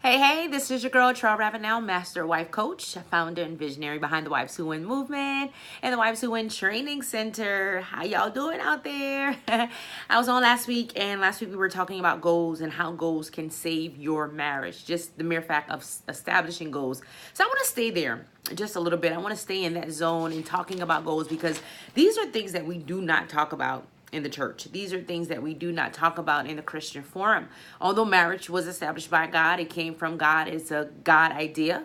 Hey, this is your girl, Treal now, Master Wife Coach, founder and visionary behind the Wives Who Win movement and the Wives Who Win Training Center. How y'all doing out there? I was on last week, and last week we were talking about goals and how goals can save your marriage. Just the mere fact of establishing goals. So I want to stay there just a little bit. I want to stay in that zone and talking about goals because these are things that we do not talk about in the church. These are things that we do not talk about in the Christian forum. Although marriage was established by God, it came from God. It's a God idea.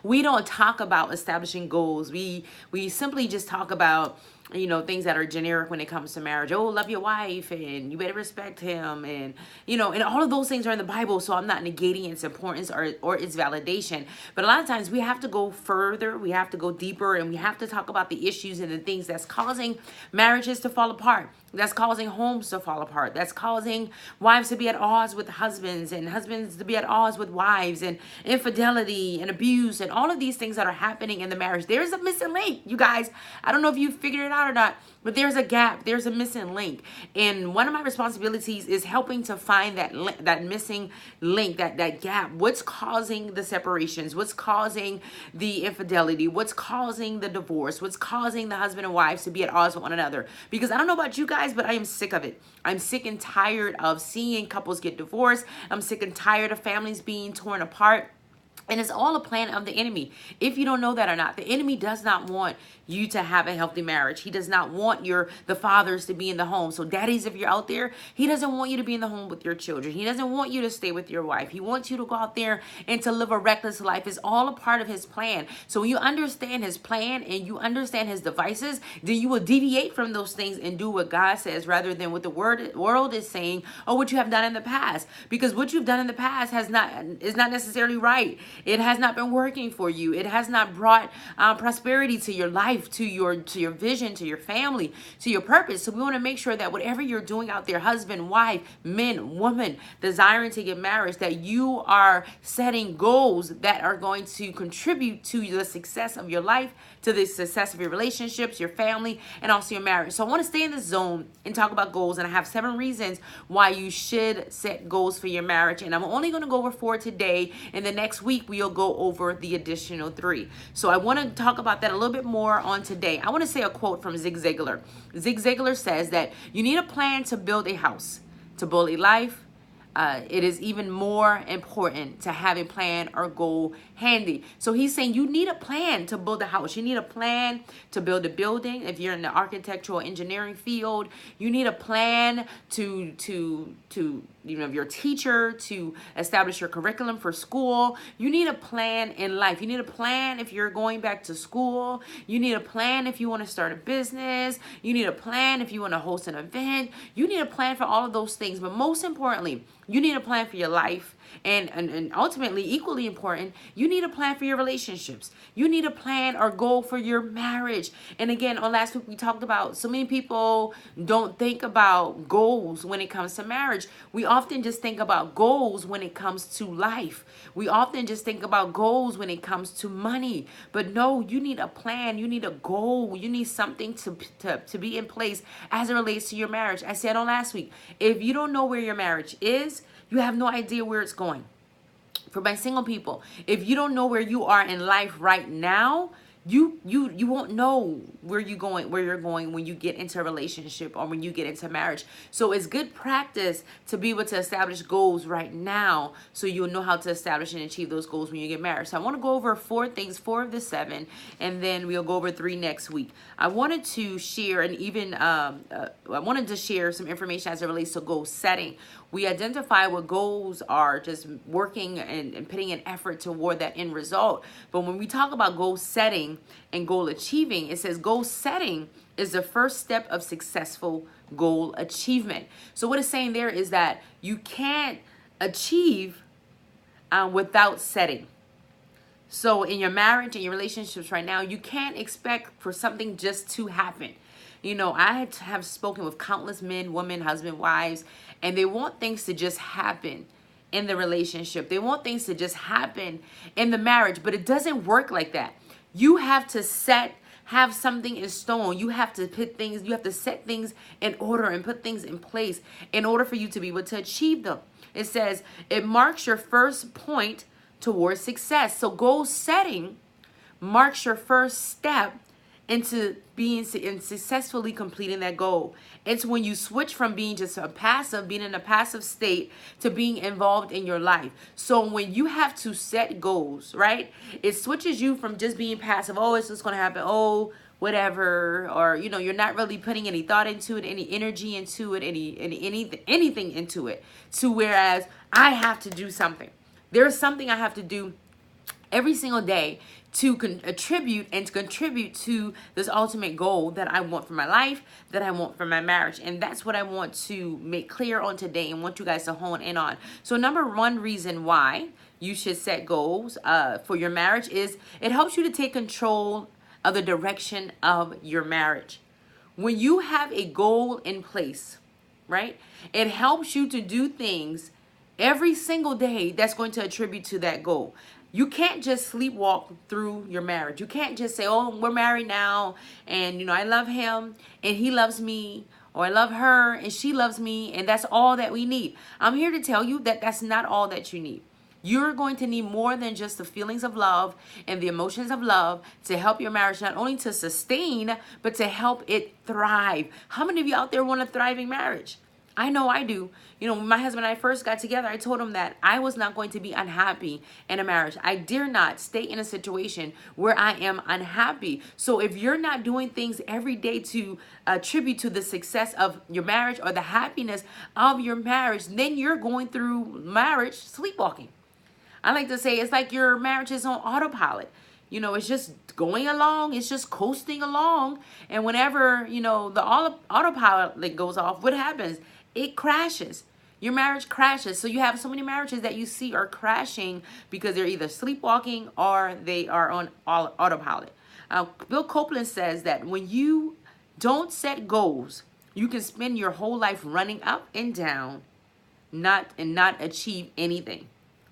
We don't talk about establishing goals. We simply just talk about, things that are generic when it comes to marriage. Oh, love your wife and you better respect him. And, and all of those things are in the Bible. So I'm not negating its importance or its validation. But a lot of times we have to go further. We have to go deeper, and we have to talk about the issues and the things that's causing marriages to fall apart. That's causing homes to fall apart. That's causing wives to be at odds with husbands and husbands to be at odds with wives, and infidelity and abuse and all of these things that are happening in the marriage. There's a missing link, you guys. I don't know if you figured it out or not, but there's a gap. There's a missing link. And one of my responsibilities is helping to find that missing link, that gap. What's causing the separations? What's causing the infidelity? What's causing the divorce? What's causing the husband and wives to be at odds with one another? Because I don't know about you guys, but I am sick of it. I'm sick and tired of seeing couples get divorced. I'm sick and tired of families being torn apart. And it's all a plan of the enemy. If you don't know that or not, the enemy does not want you to have a healthy marriage. He does not want the fathers to be in the home. So daddies, if you're out there, he doesn't want you to be in the home with your children. He doesn't want you to stay with your wife. He wants you to go out there and to live a reckless life. It's all a part of his plan. So when you understand his plan and you understand his devices, then you will deviate from those things and do what God says rather than what the world is saying or what you have done in the past. Because what you've done in the past is not necessarily right. It has not been working for you. It has not brought prosperity to your life, to your vision, to your family, to your purpose. So we want to make sure that whatever you're doing out there, husband, wife, men, woman, desiring to get married, that you are setting goals that are going to contribute to the success of your life, to the success of your relationships, your family, and also your marriage. So I want to stay in this zone and talk about goals. And I have 7 reasons why you should set goals for your marriage. And I'm only going to go over 4 today. And the next week, we'll go over the additional 3. So I want to talk about that a little bit more on today. I want to say a quote from Zig Ziglar. Zig Ziglar says that you need a plan to build a house, to build a life. It is even more important to have a plan or goal handy. So he's saying you need a plan to build a house. You need a plan to build a building. If you're in the architectural engineering field, you need a plan to your teacher to establish your curriculum for school. You need a plan in life. You need a plan if you're going back to school. You need a plan if you want to start a business. You need a plan if you want to host an event. You need a plan for all of those things. But most importantly, you need a plan for your life. And ultimately, equally important, you need a plan for your relationships. You need a plan or goal for your marriage. And again, on last week, we talked about so many people don't think about goals when it comes to marriage. We often just think about goals when it comes to life. We often just think about goals when it comes to money. But no, you need a plan. You need a goal. You need something to be in place as it relates to your marriage. I said on last week, if you don't know where your marriage is, you have no idea where it's going. For my single people, if you don't know where you are in life right now, you won't know where you're going when you get into a relationship or when you get into marriage. So it's good practice to be able to establish goals right now so you'll know how to establish and achieve those goals when you get married. So I want to go over 4 things, 4 of the 7, and then we'll go over 3 next week. I wanted to share some information as it relates to goal setting. We identify what goals are, just working and putting an effort toward that end result. But when we talk about goal setting and goal achieving, it says goal setting is the first step of successful goal achievement. So what it's saying there is that you can't achieve without setting. So in your marriage and your relationships right now, you can't expect for something just to happen. I have spoken with countless men, women, husband, wives, and they want things to just happen in the relationship. They want things to just happen in the marriage, but it doesn't work like that. You have to have something in stone. You have to set things in order and put things in place in order for you to be able to achieve them. It says it marks your first point towards success. So goal setting marks your first step into being and successfully completing that goal. It's when you switch from being just a passive, being in a passive state, to being involved in your life. So when you have to set goals, right, it switches you from just being passive. Oh, it's just going to happen. Oh, whatever. Or, you know, you're not really putting any thought into it, any energy into it, anything into it. To whereas I have to do something. There's something I have to do every single day to contribute to this ultimate goal that I want for my life, that I want for my marriage. And that's what I want to make clear on today and want you guys to hone in on. So number one reason why you should set goals for your marriage is it helps you to take control of the direction of your marriage. When you have a goal in place, right, it helps you to do things every single day that's going to attribute to that goal. You can't just sleepwalk through your marriage. You can't just say, oh, we're married now, and, you know, I love him, and he loves me, or I love her, and she loves me, and that's all that we need. I'm here to tell you that that's not all that you need. You're going to need more than just the feelings of love and the emotions of love to help your marriage, not only to sustain, but to help it thrive. How many of you out there want a thriving marriage? I know I do. You know, when my husband and I first got together, I told him that I was not going to be unhappy in a marriage. I dare not stay in a situation where I am unhappy. So if you're not doing things every day to attribute to the success of your marriage or the happiness of your marriage, then you're going through marriage sleepwalking. I like to say it's like your marriage is on autopilot. You know, it's just going along. It's just coasting along. And whenever, you know, the autopilot goes off, what happens? It crashes. Your marriage crashes. So you have so many marriages that you see are crashing because they're either sleepwalking or they are on autopilot. Bill Copeland says that when you don't set goals, you can spend your whole life running up and down, not achieve anything.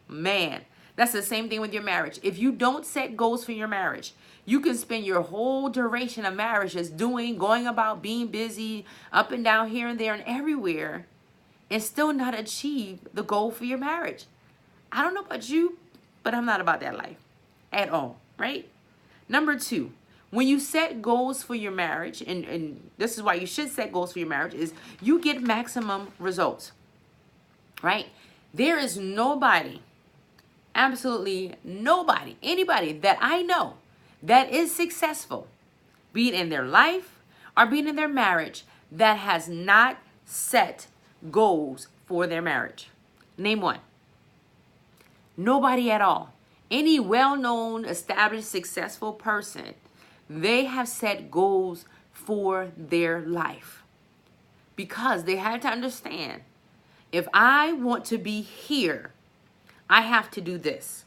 Man, that's the same thing with your marriage. If you don't set goals for your marriage, you can spend your whole duration of marriage just going about being busy, up and down, here and there and everywhere, and still not achieve the goal for your marriage. I don't know about you, but I'm not about that life at all, right? Number two, when you set goals for your marriage, and this is why you should set goals for your marriage, is you get maximum results, right? There is nobody, absolutely nobody, anybody that I know that is successful, be it in their life or be it in their marriage, that has not set goals for their marriage. Name one. Nobody at all. Any well-known, established, successful person, they have set goals for their life because they had to understand, if I want to be here, I have to do this.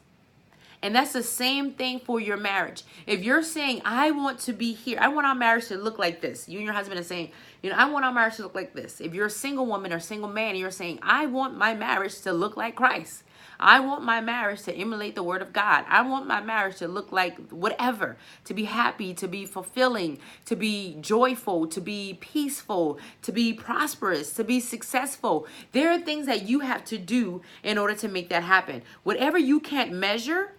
And that's the same thing for your marriage. If you're saying, I want to be here, I want our marriage to look like this. You and your husband are saying, you know, I want our marriage to look like this. If you're a single woman or single man, you're saying, I want my marriage to look like Christ. I want my marriage to emulate the word of God. I want my marriage to look like whatever, to be happy, to be fulfilling, to be joyful, to be peaceful, to be prosperous, to be successful. There are things that you have to do in order to make that happen. Whatever you can't measure,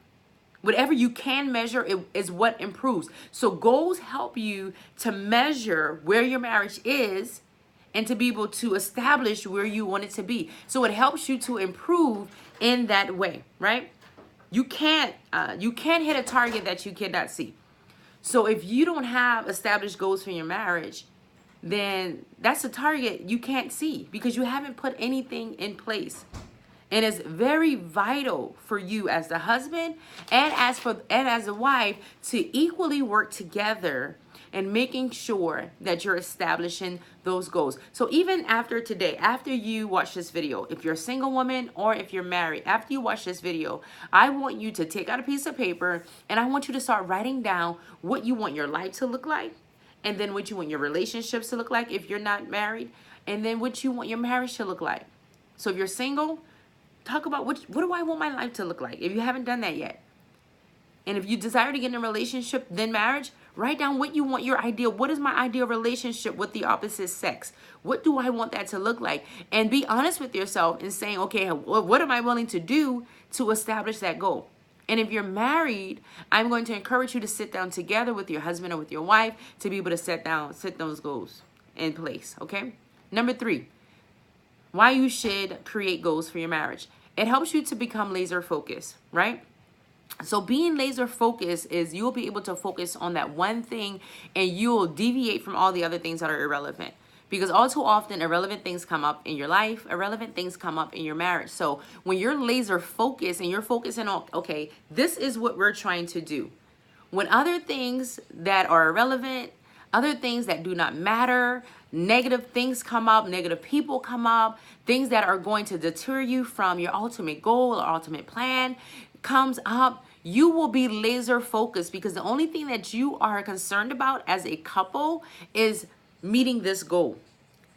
whatever you can measure is what improves. So goals help you to measure where your marriage is and to be able to establish where you want it to be. So it helps you to improve in that way, right? You can't hit a target that you cannot see. So if you don't have established goals for your marriage, then that's a target you can't see because you haven't put anything in place. And it's very vital for you as the husband and as a wife to equally work together and making sure that you're establishing those goals. So even after today, after you watch this video, if you're a single woman or if you're married, after you watch this video, I want you to take out a piece of paper and I want you to start writing down what you want your life to look like, and then what you want your relationships to look like if you're not married, and then what you want your marriage to look like. So if you're single, talk about what do I want my life to look like if you haven't done that yet. And if you desire to get in a relationship, then marriage, Write down what you want your ideal. What is my ideal relationship with the opposite sex? What do I want that to look like? And be honest with yourself and saying, okay, what am I willing to do to establish that goal? And if you're married, I'm going to encourage you to sit down together with your husband or with your wife to be able to set those goals in place, okay? Number 3, why you should create goals for your marriage. It helps you to become laser focused, right? So being laser focused is you'll be able to focus on that one thing and you'll deviate from all the other things that are irrelevant. Because all too often, irrelevant things come up in your life, irrelevant things come up in your marriage. So when you're laser focused and you're focusing on, okay, this is what we're trying to do. When other things that are irrelevant, other things that do not matter, negative things come up, negative people come up, things that are going to deter you from your ultimate goal or ultimate plan comes up, you will be laser focused because the only thing that you are concerned about as a couple is meeting this goal.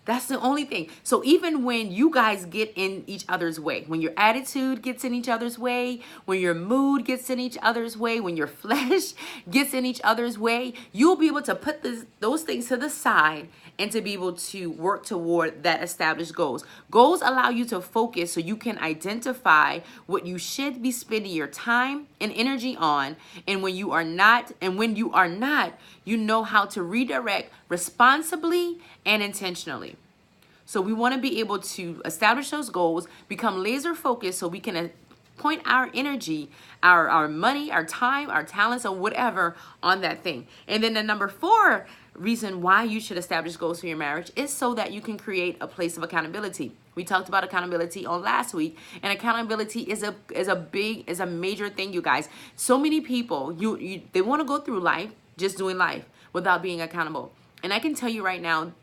That's the only thing. So even when you guys get in each other's way, when your attitude gets in each other's way, when your mood gets in each other's way, when your flesh gets in each other's way, you'll be able to put those things to the side and to be able to work toward that established goals. Goals allow you to focus so you can identify what you should be spending your time and energy on. And when you are not, you know how to redirect responsibly and intentionally. So we want to be able to establish those goals, become laser focused so we can point our energy, our money, our time, our talents, or whatever on that thing. And then the number 4 reason why you should establish goals for your marriage is so that you can create a place of accountability. We talked about accountability on last week, and accountability is a major thing, you guys. So many people, they want to go through life just doing life without being accountable. And I can tell you right now,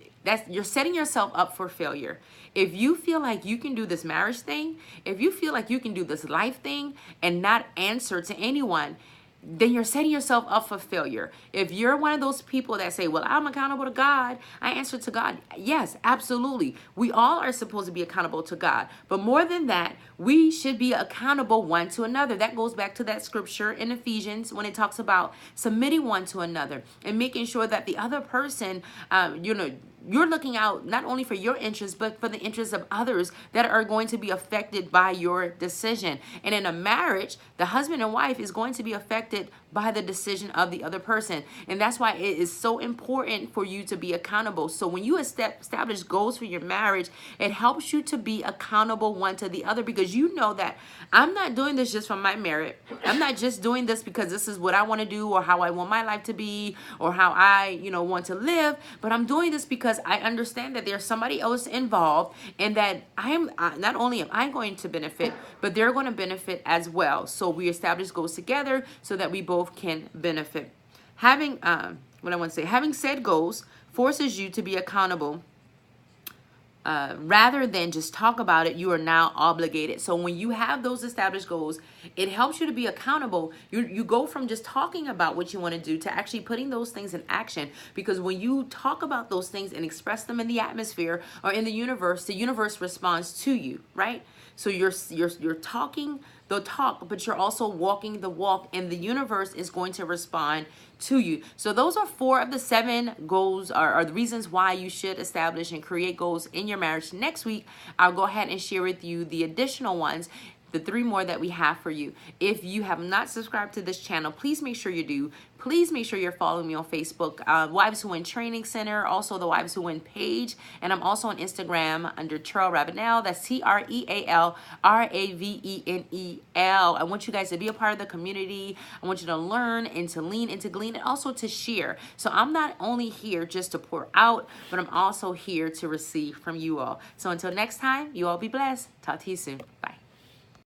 you're setting yourself up for failure. If you feel like you can do this marriage thing, if you feel like you can do this life thing and not answer to anyone, then you're setting yourself up for failure. If you're one of those people that say, well, I'm accountable to God, I answer to God. Yes, absolutely. We all are supposed to be accountable to God. But more than that, we should be accountable one to another. That goes back to that scripture in Ephesians when it talks about submitting one to another and making sure that the other person, you're looking out not only for your interests, but for the interests of others that are going to be affected by your decision. And in a marriage, the husband and wife is going to be affected by the decision of the other person. And that's why it is so important for you to be accountable. So when you establish goals for your marriage, it helps you to be accountable one to the other, because you know that I'm not doing this just for my merit. I'm not just doing this because this is what I want to do or how I want my life to be or how I, want to live, but I'm doing this because I understand that there's somebody else involved and that not only am I going to benefit, but they're going to benefit as well. So we establish goals together so that we both can benefit. Having said goals forces you to be accountable. Rather than just talk about it, you are now obligated. So when you have those established goals, it helps you to be accountable. You go from just talking about what you want to do to actually putting those things in action. Because when you talk about those things and express them in the atmosphere or in the universe responds to you, right? So you're talking the talk, but you're also walking the walk, and the universe is going to respond to you. So those are 4 of the 7 goals are the reasons why you should establish and create goals in your marriage. Next week, I'll go ahead and share with you the additional ones, the 3 more that we have for you. If you have not subscribed to this channel, please make sure you do. Please make sure you're following me on Facebook, Wives Who Win Training Center, also the Wives Who Win page. And I'm also on Instagram under Treal Ravenel. That's TrealRavenel. I want you guys to be a part of the community. I want you to learn and to lean and to glean and also to share. So I'm not only here just to pour out, but I'm also here to receive from you all. So until next time, you all be blessed. Talk to you soon. Bye.